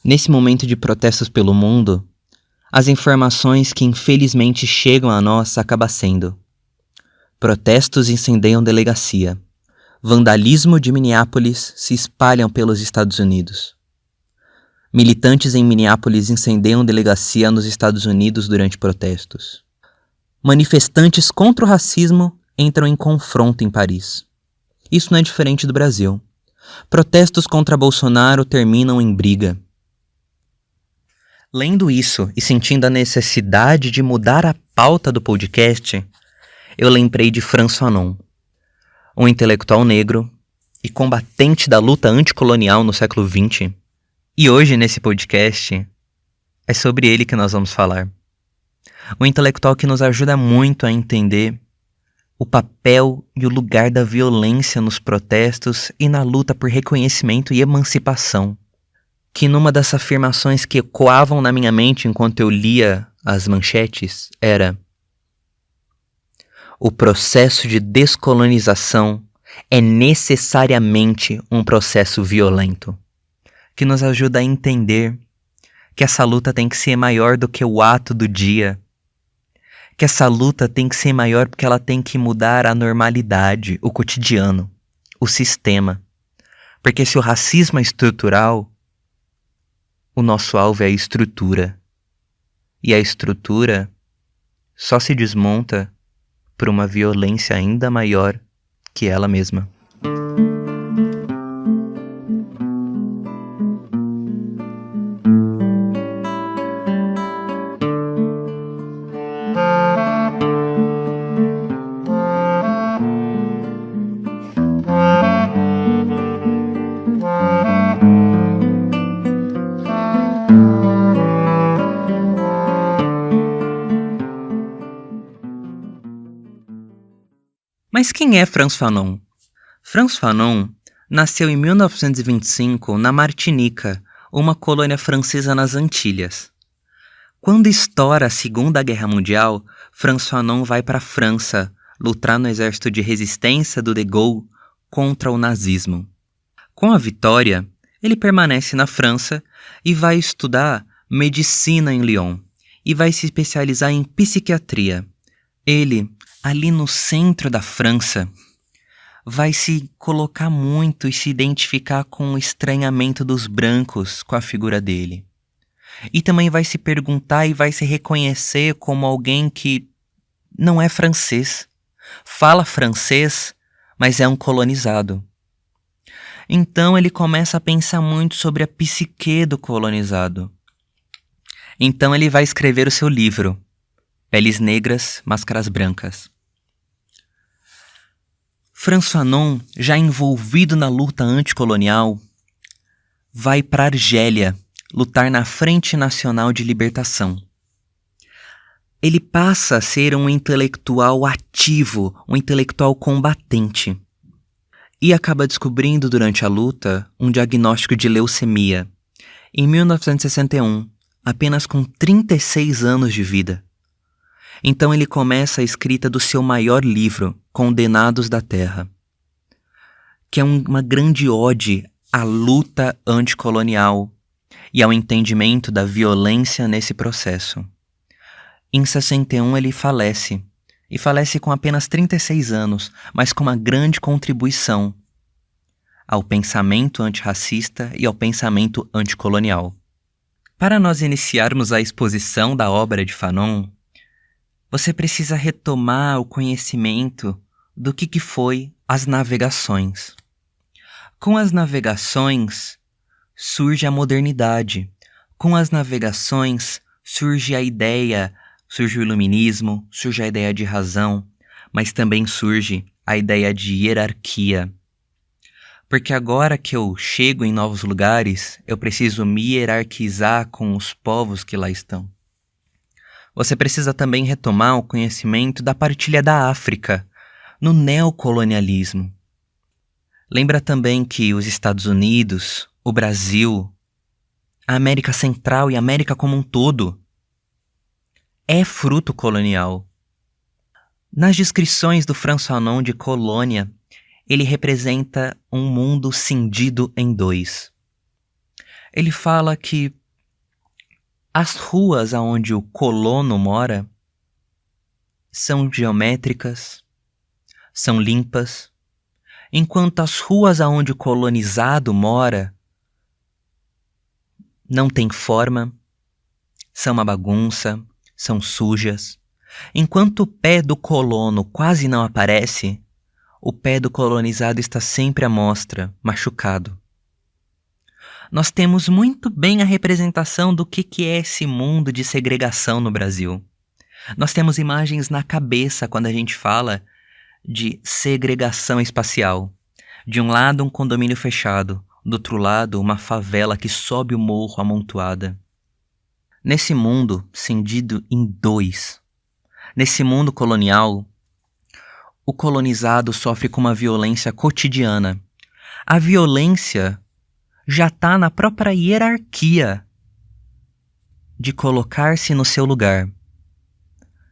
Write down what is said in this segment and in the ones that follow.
Nesse momento de protestos pelo mundo, as informações que infelizmente chegam a nós acabam sendo: protestos incendeiam delegacia. Vandalismo de Minneapolis se espalham pelos Estados Unidos. Militantes em Minneapolis incendeiam delegacia nos Estados Unidos durante protestos. Manifestantes contra o racismo entram em confronto em Paris. Isso não é diferente do Brasil. Protestos contra Bolsonaro terminam em briga. Lendo isso e sentindo a necessidade de mudar a pauta do podcast, eu lembrei de Frantz Fanon, um intelectual negro e combatente da luta anticolonial no século XX. E hoje, nesse podcast, é sobre ele que nós vamos falar. Um intelectual que nos ajuda muito a entender o papel e o lugar da violência nos protestos e na luta por reconhecimento e emancipação. Que numa das afirmações que ecoavam na minha mente enquanto eu lia as manchetes era: o processo de descolonização é necessariamente um processo violento, que nos ajuda a entender que essa luta tem que ser maior do que o ato do dia, que essa luta tem que ser maior porque ela tem que mudar a normalidade, o cotidiano, o sistema. Porque se o racismo é estrutural, o nosso alvo é a estrutura. E a estrutura só se desmonta por uma violência ainda maior que ela mesma. Mas quem é Frantz Fanon? Frantz Fanon nasceu em 1925 na Martinica, uma colônia francesa nas Antilhas. Quando estoura a Segunda Guerra Mundial, Frantz Fanon vai para a França lutar no exército de resistência do de Gaulle contra o nazismo. Com a vitória, ele permanece na França e vai estudar medicina em Lyon e vai se especializar em psiquiatria. Ele, ali no centro da França, vai se colocar muito e se identificar com o estranhamento dos brancos com a figura dele. E também vai se perguntar e vai se reconhecer como alguém que não é francês. Fala francês, mas é um colonizado. Então ele começa a pensar muito sobre a psique do colonizado. Então ele vai escrever o seu livro, Peles Negras, Máscaras Brancas. Frantz Fanon, já envolvido na luta anticolonial, vai para Argélia lutar na Frente Nacional de Libertação. Ele passa a ser um intelectual ativo, um intelectual combatente. E acaba descobrindo durante a luta um diagnóstico de leucemia, em 1961, apenas com 36 anos de vida. Então ele começa a escrita do seu maior livro, Condenados da Terra, que é uma grande ode à luta anticolonial e ao entendimento da violência nesse processo. Em 61 ele falece, e falece com apenas 36 anos, mas com uma grande contribuição ao pensamento antirracista e ao pensamento anticolonial. Para nós iniciarmos a exposição da obra de Fanon, você precisa retomar o conhecimento do que foi as navegações. Com as navegações surge a modernidade. Com as navegações surge a ideia, surge o iluminismo, surge a ideia de razão, mas também surge a ideia de hierarquia. Porque agora que eu chego em novos lugares, eu preciso me hierarquizar com os povos que lá estão. Você precisa também retomar o conhecimento da partilha da África, no neocolonialismo. Lembra também que os Estados Unidos, o Brasil, a América Central e a América como um todo é fruto colonial. Nas descrições do Frantz Fanon de colônia, ele representa um mundo cindido em dois. Ele fala que as ruas aonde o colono mora são geométricas, são limpas, enquanto as ruas aonde o colonizado mora não têm forma, são uma bagunça, são sujas. Enquanto o pé do colono quase não aparece, o pé do colonizado está sempre à mostra, machucado. Nós temos muito bem a representação do que é esse mundo de segregação no Brasil. Nós temos imagens na cabeça quando a gente fala de segregação espacial. De um lado, um condomínio fechado, do outro lado, uma favela que sobe o morro amontoada. Nesse mundo, cindido em dois, nesse mundo colonial, o colonizado sofre com uma violência cotidiana. A violência já está na própria hierarquia de colocar-se no seu lugar,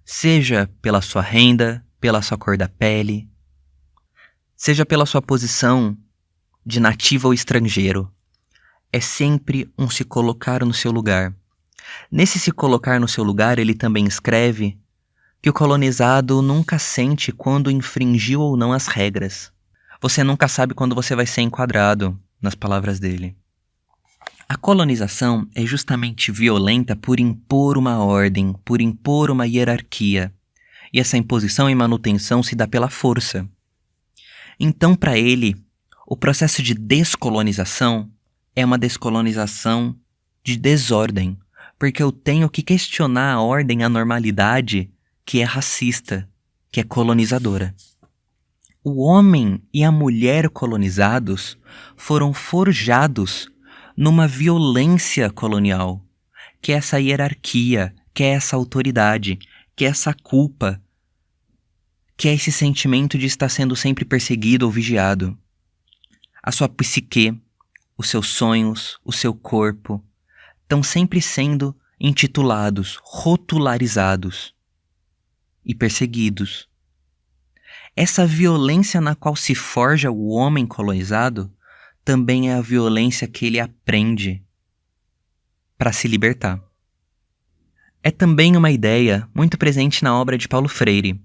seja pela sua renda, pela sua cor da pele, seja pela sua posição de nativo ou estrangeiro. É sempre um se colocar no seu lugar. Nesse se colocar no seu lugar, ele também escreve que o colonizado nunca sente quando infringiu ou não as regras. Você nunca sabe quando você vai ser enquadrado, nas palavras dele. A colonização é justamente violenta por impor uma ordem, por impor uma hierarquia. E essa imposição e manutenção se dá pela força. Então, para ele, o processo de descolonização é uma descolonização de desordem, porque eu tenho que questionar a ordem, a normalidade que é racista, que é colonizadora. O homem e a mulher colonizados foram forjados numa violência colonial, que é essa hierarquia, que é essa autoridade, que é essa culpa, que é esse sentimento de estar sendo sempre perseguido ou vigiado. A sua psique, os seus sonhos, o seu corpo, estão sempre sendo intitulados, rotularizados e perseguidos. Essa violência na qual se forja o homem colonizado também é a violência que ele aprende para se libertar. É também uma ideia muito presente na obra de Paulo Freire,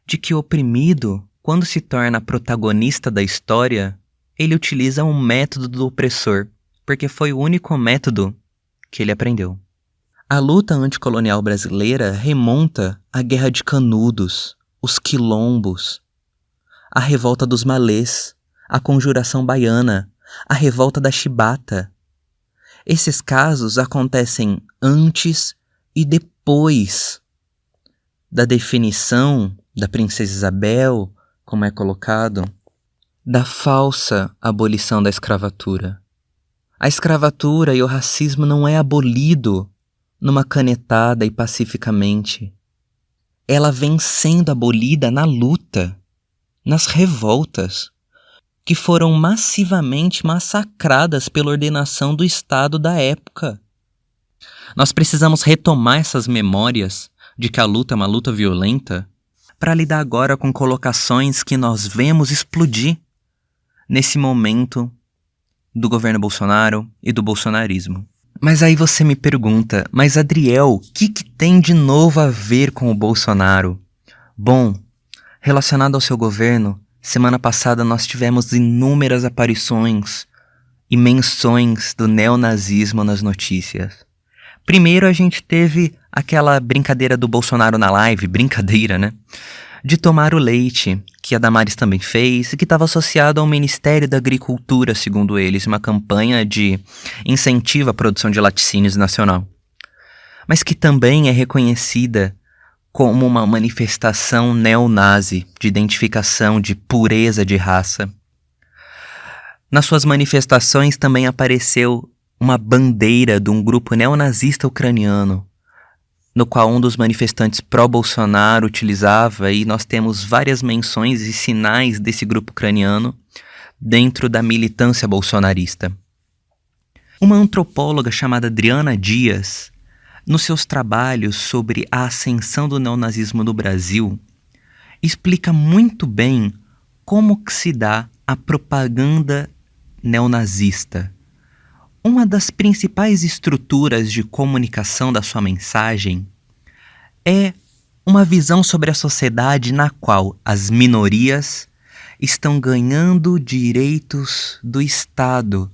de que o oprimido, quando se torna protagonista da história, ele utiliza um método do opressor, porque foi o único método que ele aprendeu. A luta anticolonial brasileira remonta à Guerra de Canudos, os quilombos, a revolta dos malês, a conjuração baiana, a revolta da chibata. Esses casos acontecem antes e depois da definição da Princesa Isabel, como é colocado, da falsa abolição da escravatura. A escravatura e o racismo não é abolido numa canetada e pacificamente. Ela vem sendo abolida na luta, nas revoltas, que foram massivamente massacradas pela ordenação do Estado da época. Nós precisamos retomar essas memórias de que a luta é uma luta violenta para lidar agora com colocações que nós vemos explodir nesse momento do governo Bolsonaro e do bolsonarismo. Mas aí você me pergunta, mas Adriel, o que tem de novo a ver com o Bolsonaro? Bom, relacionado ao seu governo, semana passada nós tivemos inúmeras aparições e menções do neonazismo nas notícias. Primeiro a gente teve aquela brincadeira do Bolsonaro na live, brincadeira, né? De tomar o leite, que a Damares também fez, e que estava associado ao Ministério da Agricultura, segundo eles, uma campanha de incentivo à produção de laticínios nacional. Mas que também é reconhecida como uma manifestação neonazi, de identificação de pureza de raça. Nas suas manifestações também apareceu uma bandeira de um grupo neonazista ucraniano, no qual um dos manifestantes pró-Bolsonaro utilizava, e nós temos várias menções e sinais desse grupo ucraniano dentro da militância bolsonarista. Uma antropóloga chamada Adriana Dias, nos seus trabalhos sobre a ascensão do neonazismo no Brasil, explica muito bem como que se dá a propaganda neonazista, Uma das principais estruturas de comunicação da sua mensagem é uma visão sobre a sociedade na qual as minorias estão ganhando direitos do Estado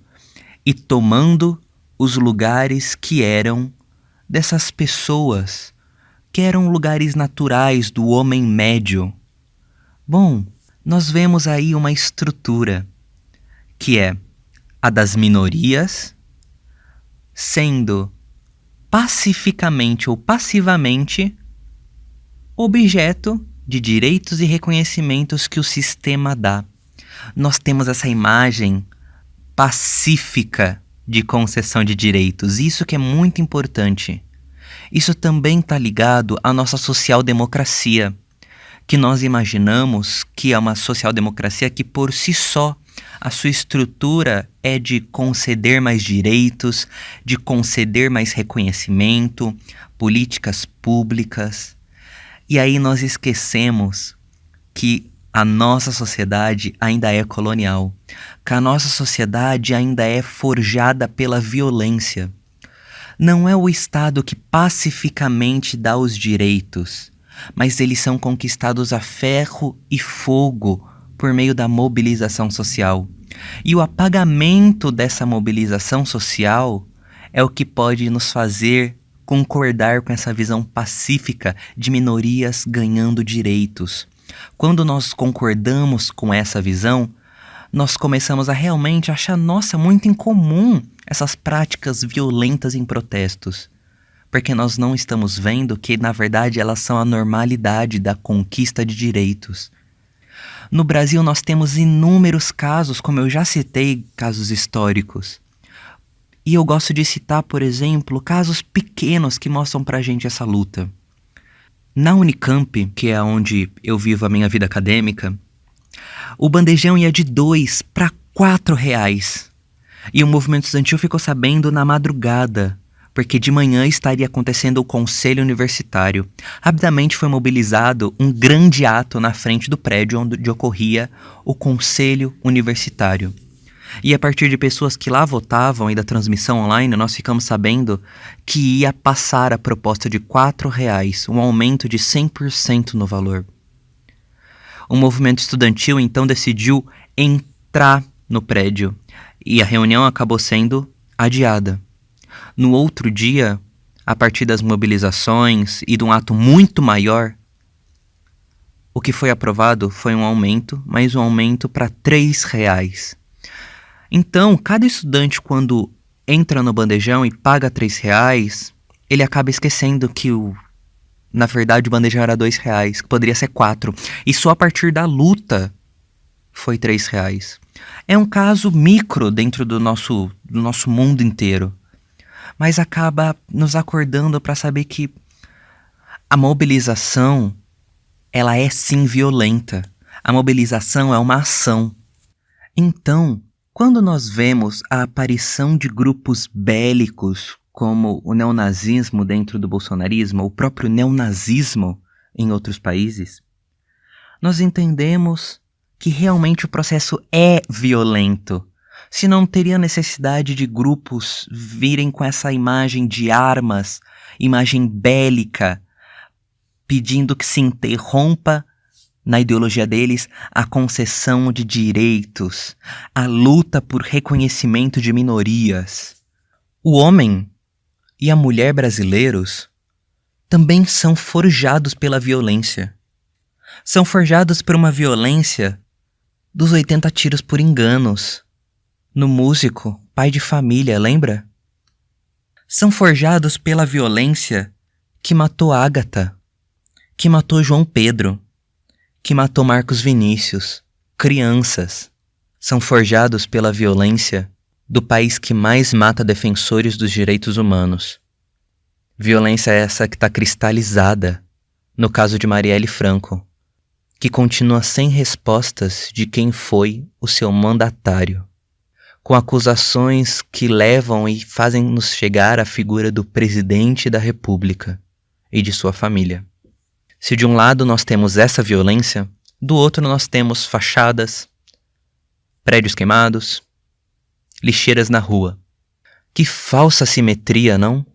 e tomando os lugares que eram dessas pessoas, que eram lugares naturais do homem médio. Bom, nós vemos aí uma estrutura que é a das minorias sendo pacificamente ou passivamente objeto de direitos e reconhecimentos que o sistema dá. Nós temos essa imagem pacífica de concessão de direitos, isso que é muito importante. Isso também está ligado à nossa social-democracia, que nós imaginamos que é uma social-democracia que por si só a sua estrutura é de conceder mais direitos, de conceder mais reconhecimento, políticas públicas. E aí nós esquecemos que a nossa sociedade ainda é colonial, que a nossa sociedade ainda é forjada pela violência. Não é o Estado que pacificamente dá os direitos, mas eles são conquistados a ferro e fogo por meio da mobilização social. E o apagamento dessa mobilização social é o que pode nos fazer concordar com essa visão pacífica de minorias ganhando direitos. Quando nós concordamos com essa visão, nós começamos a realmente achar, nossa, muito incomum essas práticas violentas em protestos. Porque nós não estamos vendo que, na verdade, elas são a normalidade da conquista de direitos. No Brasil, nós temos inúmeros casos, como eu já citei, casos históricos. E eu gosto de citar, por exemplo, casos pequenos que mostram pra gente essa luta. Na Unicamp, que é onde eu vivo a minha vida acadêmica, o bandejão ia de R$2 para R$4. E o movimento estudantil ficou sabendo na madrugada, porque de manhã estaria acontecendo o conselho universitário. Rapidamente foi mobilizado um grande ato na frente do prédio onde ocorria o conselho universitário. E a partir de pessoas que lá votavam e da transmissão online, nós ficamos sabendo que ia passar a proposta de R$4, um aumento de 100% no valor. O movimento estudantil então decidiu entrar no prédio e a reunião acabou sendo adiada. No outro dia, a partir das mobilizações e de um ato muito maior, o que foi aprovado foi um aumento, mas um aumento para R$3. Então, cada estudante, quando entra no bandejão e paga R$3, ele acaba esquecendo que, na verdade, o bandejão era R$2, que poderia ser 4. E só a partir da luta foi R$3. É um caso micro dentro do nosso mundo inteiro. Mas acaba nos acordando para saber que a mobilização, ela é sim violenta. A mobilização é uma ação. Então, quando nós vemos a aparição de grupos bélicos, como o neonazismo dentro do bolsonarismo, ou o próprio neonazismo em outros países, nós entendemos que realmente o processo é violento. Se não teria necessidade de grupos virem com essa imagem de armas, imagem bélica, pedindo que se interrompa, na ideologia deles, a concessão de direitos, a luta por reconhecimento de minorias. O homem e a mulher brasileiros também são forjados pela violência. São forjados por uma violência dos 80 tiros por enganos. No músico, pai de família, lembra? São forjados pela violência que matou Ágata, que matou João Pedro, que matou Marcos Vinícius, crianças. São forjados pela violência do país que mais mata defensores dos direitos humanos. Violência essa que está cristalizada no caso de Marielle Franco, que continua sem respostas de quem foi o seu mandatário, com acusações que levam e fazem-nos chegar à figura do presidente da República e de sua família. Se de um lado nós temos essa violência, do outro nós temos fachadas, prédios queimados, lixeiras na rua. Que falsa simetria, não?